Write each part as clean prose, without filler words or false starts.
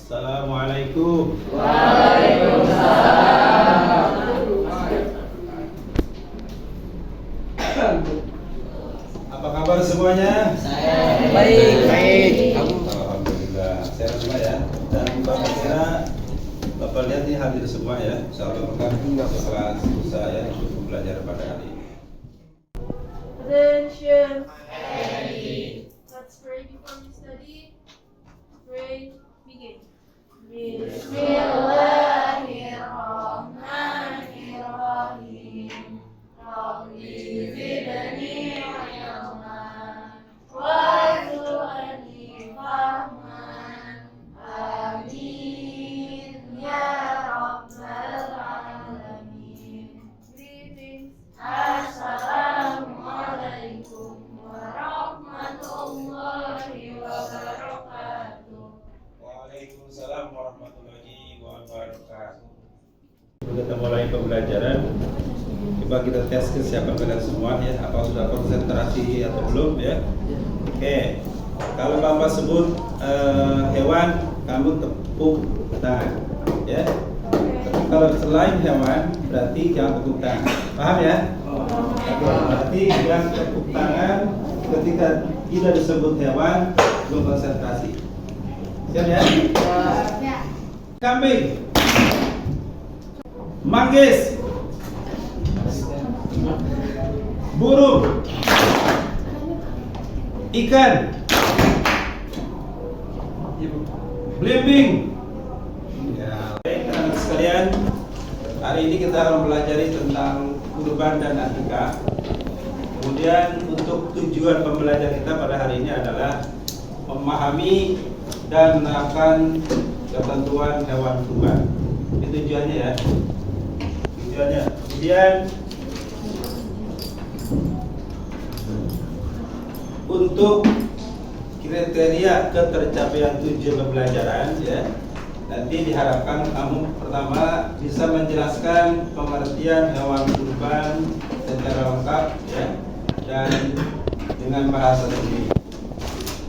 Assalamualaikum. Waalaikumsalam. Apa kabar semuanya? Baik. Alhamdulillah. Sehat semua ya. Dan Bapak kira Bapak lihat ini hadir semua ya. Insyaallah berkah setelah susah ya untuk belajar pada hari ini. Attention. Let's pray before we study. Pray. Begin. Bismillahirrahmanirrahim. Rabbi zidni ilman warzuqni fahman. Amin ya rabbal alamin. Greetings. Assalamualaikum warahmatullahi wabarakatuh. Waalaikumsalam warahmatullahi wabarakatuh. Kita mulai pembelajaran. Coba kita tes kesiapan kalian semua ya. Apa sudah konsentrasi atau belum ya? Oke. Kalau Bapak sebut hewan, kamu tepuk tangan ya. Kalau selain hewan, berarti jangan tepuk tangan. Paham ya? Berarti yang tepuk tangan ketika tidak disebut hewan, belum konsentrasi. Siap ya? Kambing, manggis, burung, ikan, belimbing. Ya, baik teman-teman sekalian, hari ini kita akan belajar tentang kurban dan akikah. Kemudian untuk tujuan pembelajaran kita pada hari ini adalah memahami dan menerapkan ketentuan hewan kurban. Itu tujuannya ya. Tujuannya. Kemudian untuk kriteria ketercapaian tujuan pembelajaran ya. Nanti diharapkan kamu pertama bisa menjelaskan pengertian hewan kurban secara lengkap ya dan dengan bahasa sendiri.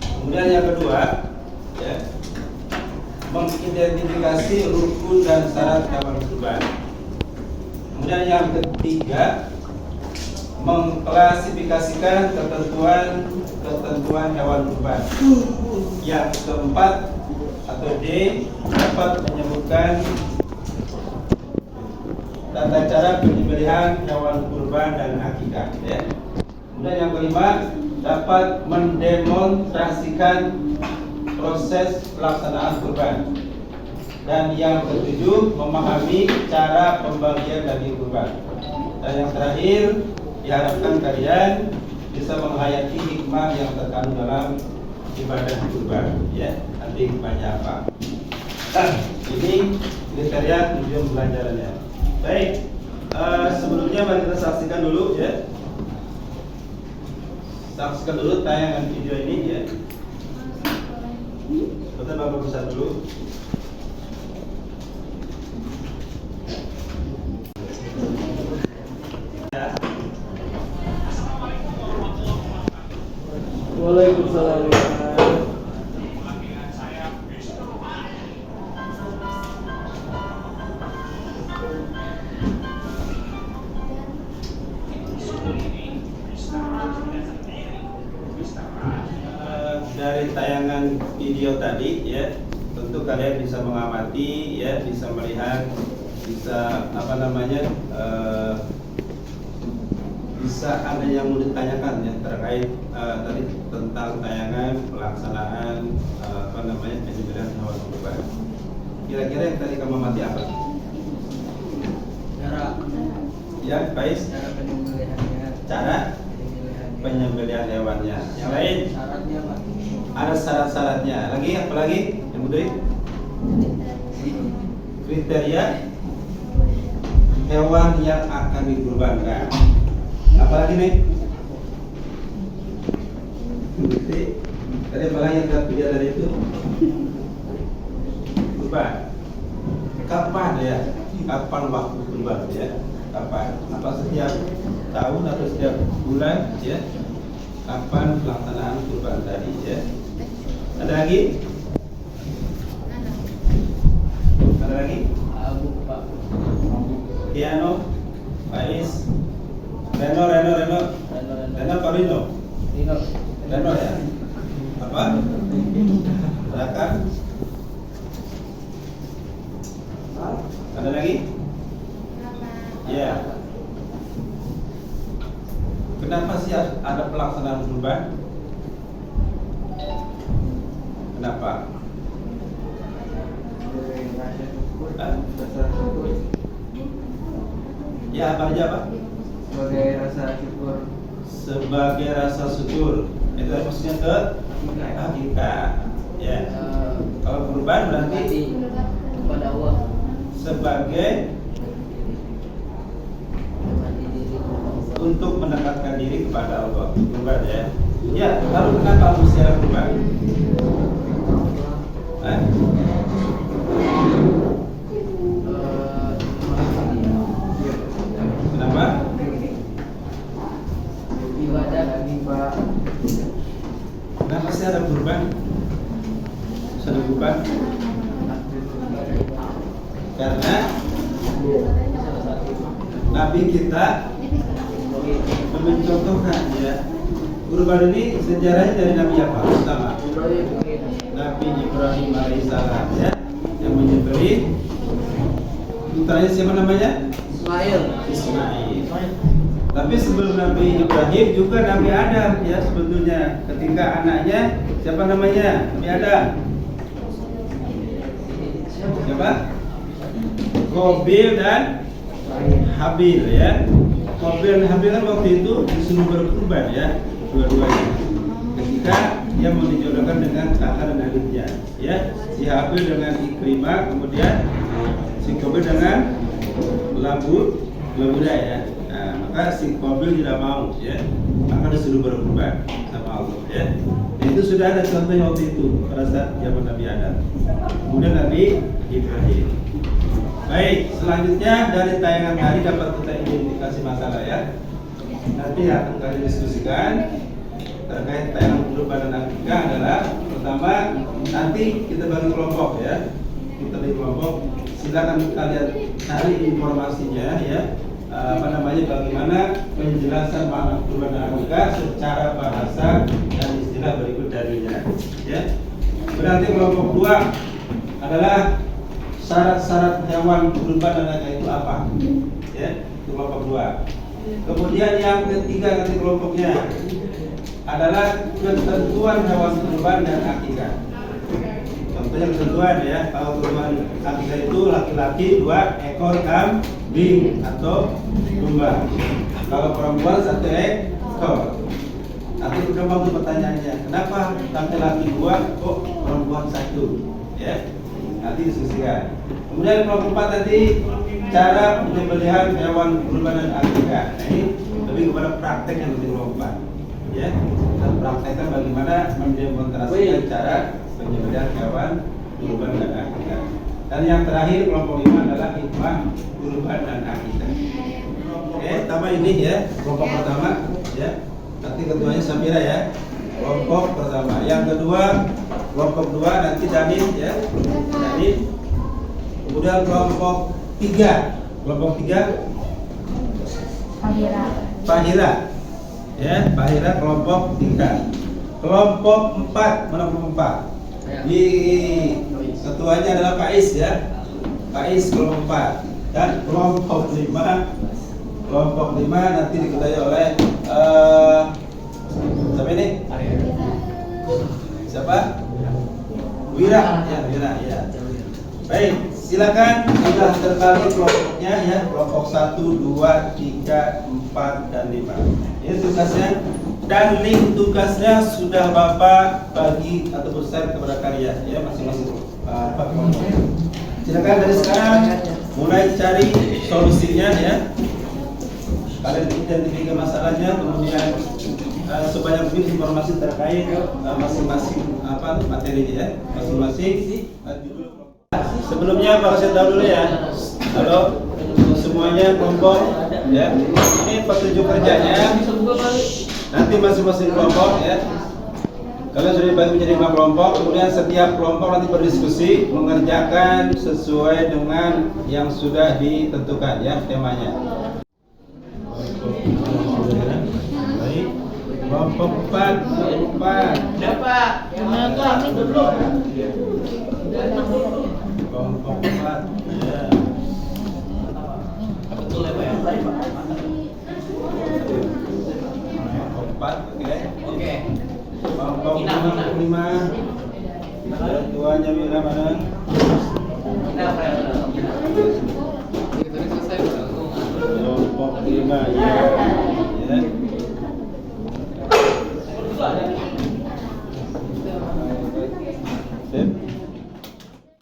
Kemudian yang kedua ya, mengidentifikasi rukun dan syarat hewan kurban. Kemudian yang ketiga, mengklasifikasikan ketentuan hewan kurban. Yang keempat atau D, dapat menyebutkan tata cara penyembelihan hewan kurban dan akikah ya. Kemudian yang kelima, dapat mendemonstrasikan proses pelaksanaan kurban. Dan yang ketujuh, memahami cara pembagian daging kurban. Dan yang terakhir, diharapkan kalian bisa menghayati hikmah yang terkandung dalam ibadah kurban ya. Nanti hikmahnya apa? Ini kriteria tujuan pembelajarannya. Baik, sebelumnya mari kita saksikan dulu ya. Saksikan dulu tayangan video ini ya. Kita Bapak bisa dulu. Ya. Waalaikumsalam. Dari tayangan video tadi ya, tentu kalian bisa mengamati ya, bisa melihat, bisa bisa ada yang mau ditanyakan ya terkait tadi tentang tayangan pelaksanaan penyembelihan hewan kurban. Kira-kira yang tadi kamu amati apa? Cara Ya, Faiz. cara penyembelihannya. Cara penyembelihan hewannya. Yang lain? Syaratnya Pak. Ada syarat-syaratnya. Lagi apa lagi? Yang kedua? Kriteria hewan yang akan dikurbankan. Apalagi nih? Tadi apa lagi yang kita pelajari itu? Kurban. Kapan ya? Kapan waktu kurban ya? Kapan? Apa setiap tahun atau setiap bulan ya? Kapan pelaksanaan kurban tadi ya? Ada lagi? pelaksanaan kurban? Kenapa? Hah? Ya, apa aja Pak? Sebagai rasa syukur. Sebagai rasa syukur. Itu maksudnya ke hakikat. Ya. Kalau kurban berarti Kepada Allah. sebagai untuk mendekatkan diri kepada Allah. Kurban ya. Ya, lalu kenapa mesti ada kurban? Hah? Kenapa? Ibadah bagi Pak. Kenapa sih ada kurban? Ada kurban? Karena Nabi kita mencontohkan ya. Kurban ini sejarahnya dari Nabi apa? Pertama, Nabi Ibrahim alaihissalam ya, yang menyembelih putranya siapa namanya? Ismail. Ismail. Tapi sebelum Nabi Ibrahim juga Nabi Adam ya sebetulnya. Ketika anaknya siapa namanya? Nabi Adam. Siapa? Qabil dan Habil ya. Qabil dan Habil kan waktu itu disuruh berkurban ya, dua-duanya. Ketika dia mau dijodohkan dengan kakak dan adiknya, ya, si Habil dengan Ikrimah, kemudian si Qabil dengan Labuda ya. Nah, maka si Qabil tidak mau ya, maka disuruh berkurban sama Allah ya. Dan itu sudah ada contohnya waktu itu pada saat zaman Nabi Adam. Kemudian Nabi Ibrahim. Baik, selanjutnya dari tayangan tadi dapat kita identifikasi masalah ya. Nanti akan kami diskusikan terkait tayangan kurban dan akikah adalah pertama nanti kita bagi kelompok ya. Kita bagi kelompok. Silakan kalian cari informasinya ya. Bagaimana penjelasan makna kurban dan akikah secara bahasa dan istilah berikut darinya ya. Berarti kelompok 2 adalah syarat-syarat hewan kurban dan akikah itu apa? Ya, itu kelompok 2. Kemudian yang ketiga nanti kelompoknya adalah ketentuan hewan kurban dan akikah. Contohnya ketentuan ya, kalau kurban akikah itu laki-laki 2 ekor kambing atau domba. Kalau perempuan 1 ekor. Nanti berkembang tuh pertanyaannya, kenapa laki-laki 2 kok perempuan 1? Ya. Nanti diskusikan. Kemudian kelompok 4 tadi cara penyembelihan hewan kurban dan akikah. Nah, ini lebih kepada praktek yang lebih kelompok 4. Ya, kita praktekkan bagaimana mendemonstrasikan cara penyembelihan hewan kurban dan akikah. Dan yang terakhir kelompok 5 adalah hikmah kurban dan akikah. Oke, tambah ini ya, kelompok pertama ya. Nanti ketuanya Samira ya. Kelompok pertama. Yang kedua kelompok 2 nanti Danin ya. Danin. Kemudian kelompok 3. Kelompok 3 Fahira. Ya, Fahira kelompok 3. Kelompok 4, mana kelompok 4? Di ketuanya adalah Faiz ya. Faiz kelompok 4. Dan kelompok 5 nanti diketahui oleh siapa ini? Siapa? Wira ya, Wira ya. Baik, silakan sudah terkali kelompoknya ya, kelompok 1, 2, 3, 4 dan 5. Ini tugasnya dan link tugasnya sudah Bapak bagi atau share kepada kalian ya masing-masing kelompok. Silakan dari sekarang mulai cari solusinya ya. Kalian identifikasi masalahnya, kemudian sebanyak mungkin informasi terkait masing-masing materinya ya, masing-masing sebelumnya Pak saya tahu dulu ya. Halo semuanya kelompok ya. Ini petunjuk kerjanya. Nanti masing-masing kelompok ya. Kalian sudah dibagi menjadi 5 kelompok, kemudian setiap kelompok nanti berdiskusi mengerjakan sesuai dengan yang sudah ditentukan ya temanya. Baik, kelompok 4, Ya Pak, kami dulu. kelompok 4, ya. Betul ya Pak ya? Kelompok 4, oke. kelima. Orang tuanya bila mana? Kelompok kelima ya. Ya.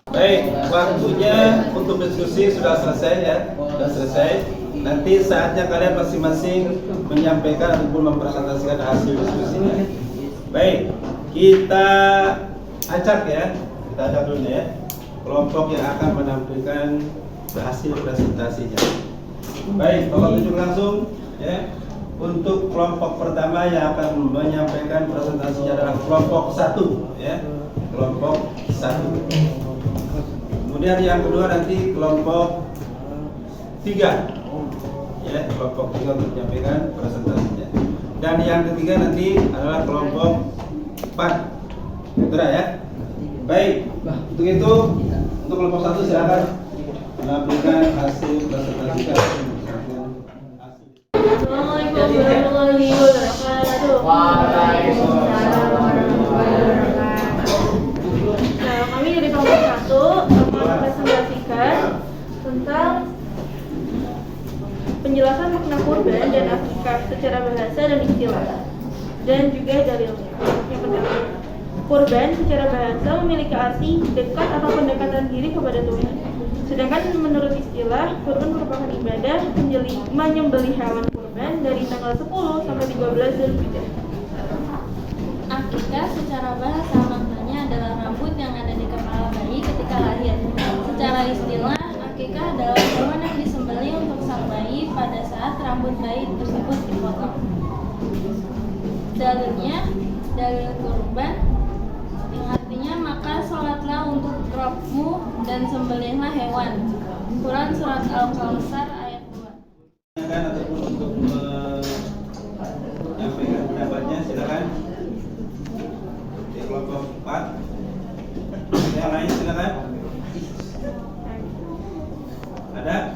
Baik, waktunya untuk diskusi sudah selesai ya, sudah selesai. Nanti saatnya kalian masing-masing menyampaikan ataupun mempresentasikan hasil diskusinya. Baik, kita acak ya, kita acak dulu ya. Kelompok yang akan menampilkan hasil presentasinya. Baik, Bapak tunjuk langsung ya. Untuk kelompok pertama yang akan menyampaikan presentasinya adalah kelompok 1 ya. Kelompok 1. Kemudian yang kedua nanti kelompok 3 ya, kelompok 3 untuk menyampaikan presentasinya. Dan yang ketiga nanti adalah kelompok 4. Betul ya? Baik, untuk itu untuk kelompok 1 silakan menampilkan hasil presentasi. Assalamualaikum warahmatullahi wabarakatuh. Waalaikumsalam warahmatullahi wabarakatuh. Nah, kami dari kelompok 1 akan mempresentasikan tentang penjelasan makna kurban dan akikah secara bahasa dan istilah, dan juga dalilnya. Yang pertama, kurban secara bahasa memiliki arti dekat atau pendekatan diri kepada Tuhan. Sedangkan menurut istilah, kurban merupakan ibadah menyembelih hewan kurban dari tanggal 10 sampai 13 Dzulhijjah. Akikah secara bahasa maknanya adalah rambut yang ada di kepala bayi ketika lahir. Secara istilah, akikah adalah hewan yang disembelih untuk sang bayi pada saat rambut bayi tersebut dipotong. Dalilnya, dalil kurban yang artinya maka sholatlah untuk Rabbmu dan sembelihlah hewan. Quran surat Al-Kautsar ayat 2. Ataupun untuk menyampaikan pendapatnya silakan. Di kelompok 4. Yang lain silakan. Ada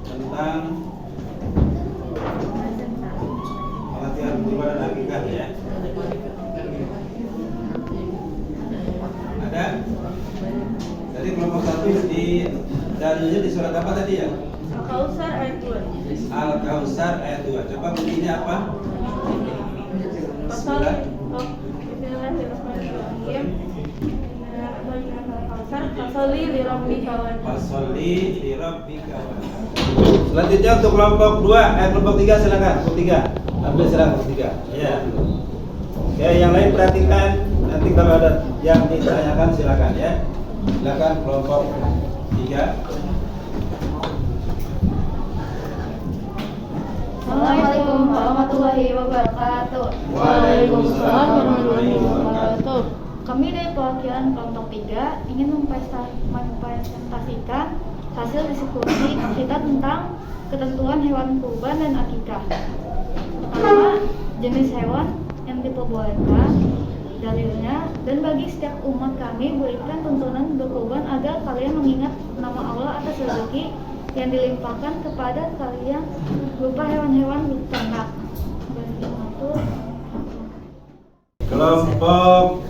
tentang pengertian kurban dan akikah ya. Ada. Jadi kelompok 1 di dalilnya di surat apa tadi ya? Al-Kautsar ayat 2. Al-Kautsar ayat 2. Coba bunyinya apa? Bismillahirrahmanirrahim. Fasholli li rabbika wanhar. Fasholli li rabbika wanhar. Selanjutnya untuk kelompok 2, kelompok 3 silakan. Kelompok 3. Ambil silakan kelompok 3. Ya. Oke, yang lain perhatikan. Nanti kalau ada yang ditanyakan silakan ya. Silakan kelompok 3. Assalamualaikum warahmatullahi wabarakatuh. Waalaikumsalam warahmatullahi wabarakatuh. Kami dari perwakilan kelompok 3 ingin mempresentasikan hasil diskusi kita tentang ketentuan hewan kurban dan akikah. Pertama, jenis hewan yang diperbolehkan, dalilnya, dan bagi setiap umat kami berikan tuntunan berkurban agar kalian mengingat nama Allah atas rezeki yang dilimpahkan kepada kalian berupa hewan-hewan ternak. Kelompok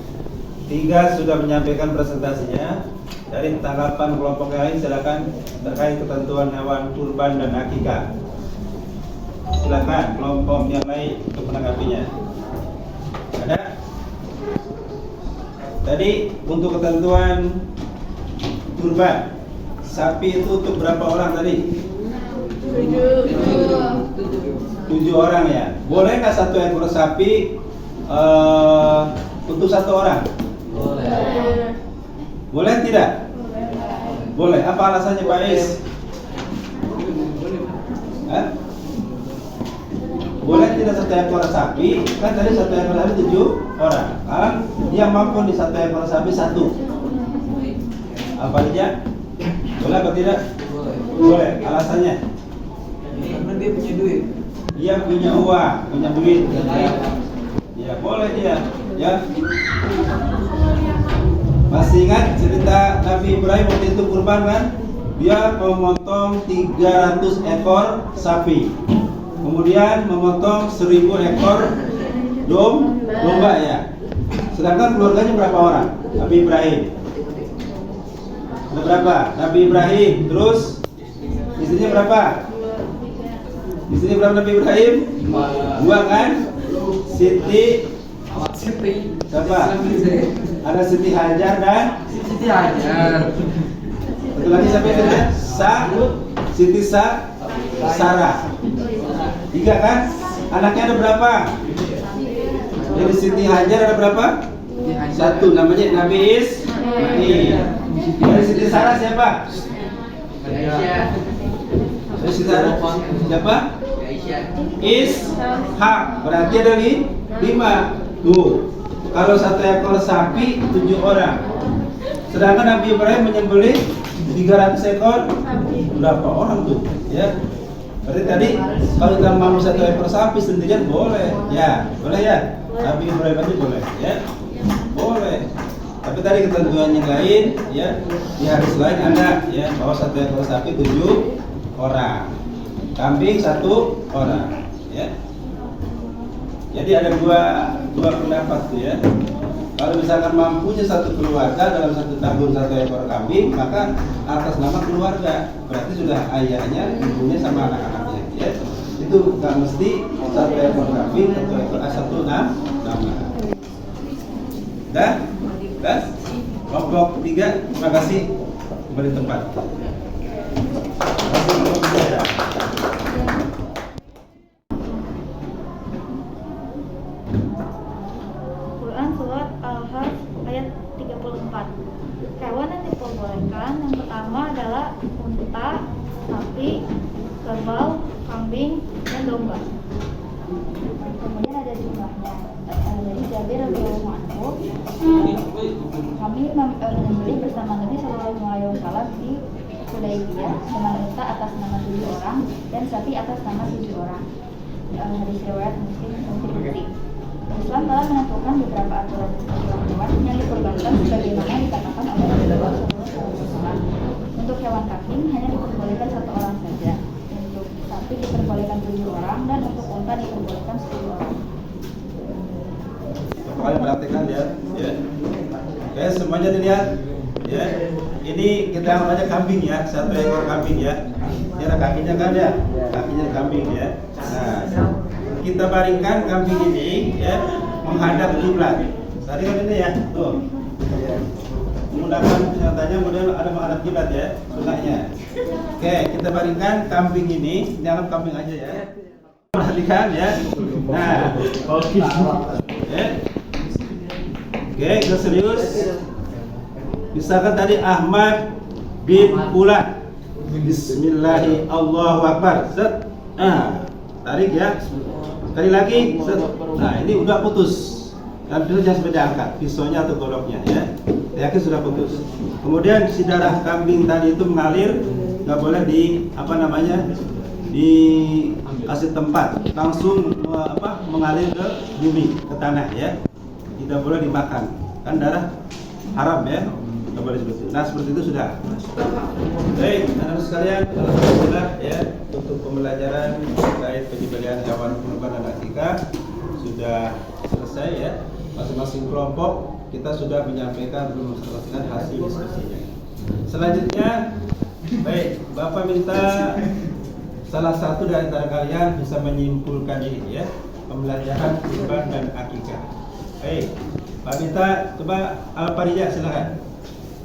3 sudah menyampaikan presentasinya. Dari tanggapan kelompok yang lain silakan terkait ketentuan hewan kurban dan akikah. Silakan kelompok yang lain untuk menanggapinya. Ada? Tadi untuk ketentuan kurban sapi itu untuk berapa orang tadi? 7 orang ya. Boleh nggak satu ekor sapi untuk 1 orang? Boleh. Boleh tidak? Boleh. Apa alasannya Pak Is? Boleh tidak 1 ekor sapi? Kan tadi 1 ekor sapi 7 orang. Sekarang dia mampu di 1 ekor sapi 1. Apa aja? Boleh atau tidak? Boleh. Boleh. Alasannya? Karena dia punya duit. Dia punya uang, punya duit. Ya boleh dia. Ya. Masih ingat cerita Nabi Ibrahim waktu itu kurban kan? Dia memotong 300 ekor sapi. kemudian memotong 1000 ekor domba ya. Sedangkan keluarganya berapa orang? Nabi Ibrahim. Ada berapa? Nabi Ibrahim. Terus istrinya berapa? Istrinya berapa Nabi Ibrahim? 2 kan? Siti. Siapa? Ada Siti Hajar dan Siti Hajar. satu lagi siapa itu? Siti Sarah. 3 kan? Anaknya ada berapa? Jadi Siti Hajar ada berapa? 1, namanya Nabi Ismail. Dari Siti Sarah siapa? Dari Siti Sarah siapa? Ishak. Berarti ada 5. Tuh. Kalau 1 ekor sapi 7 orang. Sedangkan Nabi Ibrahim menyembelih 300 ekor. Berapa orang tuh? Ya. Berarti tadi kalau kita mau 1 ekor sapi sendirian boleh. Ya, boleh ya. Nabi Ibrahim aja boleh, ya. Boleh. Tapi tadi ketentuan yang lain, ya. Di hadis lain ada, ya, bahwa 1 ekor sapi 7 orang. Kambing 1 orang, ya. Jadi ada dua pendapat tuh ya. Kalau misalkan mampunya 1 keluarga dalam 1 tahun 1 ekor kambing, maka atas nama keluarga. Berarti sudah ayahnya, ibunya sama anak-anaknya, ya. Itu nggak mesti 1 ekor kambing, 1 ekor 1 nama. Dah? Kelompok 3, terima kasih. Kembali tempat. Quran Surat Al-Hajj ayat 34. Hewan yang diperbolehkan yang pertama adalah unta, sapi, kerbau, kambing, dan domba. Kemudian ada jumlahnya. Jadi Jabir radhiyallahu anhu, kami menyembelih bersama Nabi Shallallahu Alaihi Wasallam di Hudaybiyah dengan unta atas nama 7 orang dan sapi atas nama 7 orang. Hadis riwayat Muslim dan Tirmidzi. Islam telah menentukan beberapa aturan hewan yang dikurbankan sebagaimana dikatakan oleh Rasulullah SAW. Untuk hewan kambing hanya diperbolehkan 1 orang saja. Untuk sapi diperbolehkan 7 orang dan untuk unta diperbolehkan 10 orang. Kalian perhatikan ya. Oke, semuanya dilihat. Ya. Ini kita namanya kambing ya, 1 ekor kambing ya. Ini ada kakinya kan ya? Kakinya kambing ya. Nah, kita baringkan kambing ini ya menghadap kiblat. Tadi kan ini ya, tuh. Menggunakan nyatanya model ada menghadap kiblat ya, sunahnya. Oke, kita baringkan kambing ini, jangan kambing aja ya. Perhatikan ya. Nah, ya. Oke, kita serius. Misalkan tadi Ahmad bin Fulan. Bismillahirrahmanirrahim. Allahu Akbar. Set. Tarik ya. Sekali lagi. Set. Nah, ini udah putus. Dan itu jangan beda angkat pisaunya atau goloknya ya. Yakin sudah putus. Kemudian si darah kambing tadi itu mengalir, nggak boleh dikasih tempat, langsung mengalir ke bumi, ke tanah ya. Tidak boleh dimakan, kan darah haram ya, nggak boleh seperti itu. Nah seperti itu sudah. Baik, anak-anak sekalian, alhamdulillah ya untuk pembelajaran terkait penyembelihan hewan kurban dan akikah sudah selesai ya. Masing-masing kelompok kita sudah menyampaikan belum selesai hasil diskusinya. Selanjutnya, baik, Bapak minta salah satu dari antara kalian bisa menyimpulkan ini ya, pembelajaran kurban dan akikah. Baik, Pak minta coba Al-Farija silakan.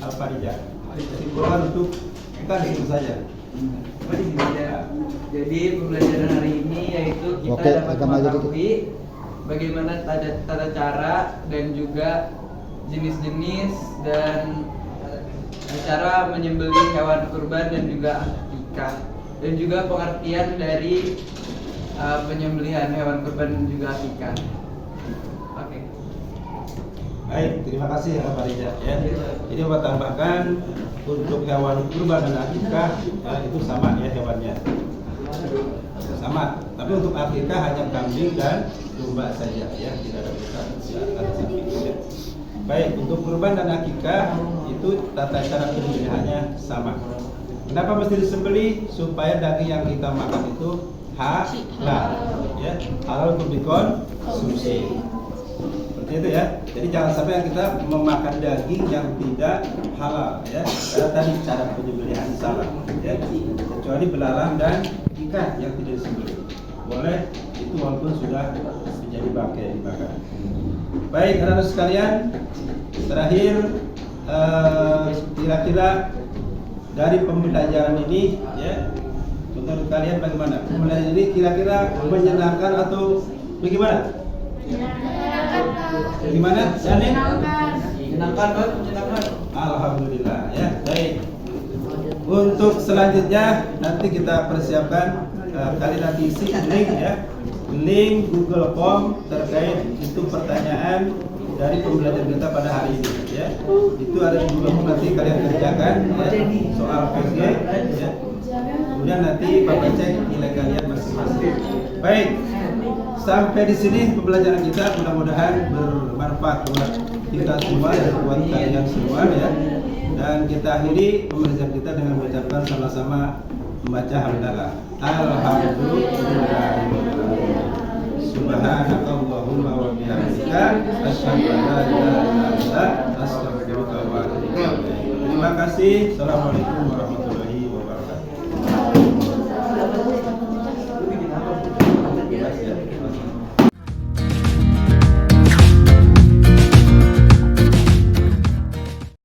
Al-Farija. Kesimpulan untuk kita di situ saja. Jadi pembelajaran hari ini yaitu kita dapat mengetahui bagaimana tata cara dan juga jenis-jenis dan cara menyembelih hewan kurban dan juga akikah, dan juga pengertian dari penyembelihan hewan kurban dan juga akikah. Oke. Baik, terima kasih Al-Farija ya. Ini Bapak tambahkan untuk hewan kurban dan akikah ya, itu sama ya hewannya. Sama, tapi untuk akikah hanya kambing dan domba saja ya, tidak ada bukan, tidak ada sapi ya. Baik, untuk kurban dan akikah itu tata cara penyembelihannya sama. Kenapa mesti disembelih? Supaya daging yang kita makan itu halal, ya, halal untuk dikonsumsi. Seperti itu ya. Jadi jangan sampai kita memakan daging yang tidak halal, ya. Karena tadi cara penyembelihan salah, ya. Kecuali belalang dan ikan yang tidak disembelih. Boleh itu walaupun sudah menjadi bangkai dimakan. Baik, anak-anak sekalian, terakhir kira-kira dari pembelajaran ini, ya, menurut kalian bagaimana? Pembelajaran ini kira-kira menyenangkan atau bagaimana? Bagaimana? Janin? Menyenangkan, Pak, menyenangkan. Alhamdulillah, ya. Baik. Untuk selanjutnya nanti kita persiapkan kalian nanti isi link, ya, link Google Form terkait itu pertanyaan dari pembelajaran kita pada hari ini, ya. Itu ada di Google Form, nanti kalian kerjakan, ya, soal PSG, ya. Kemudian nanti Bapak cek nilai kalian masing-masing. Baik. Sampai di sini pembelajaran kita, mudah-mudahan bermanfaat buat kita semua dan buat kalian semua, ya. Dan kita akhiri pembelajaran kita dengan mengucapkan sama-sama membaca hamdalah. Alhamdulillah. Subhanakallahumma wa bihamdika asyhadu an la ilaha illa anta astaghfiruka wa atubu ilaik. Terima kasih. Assalamualaikum warahmatullahi wabarakatuh.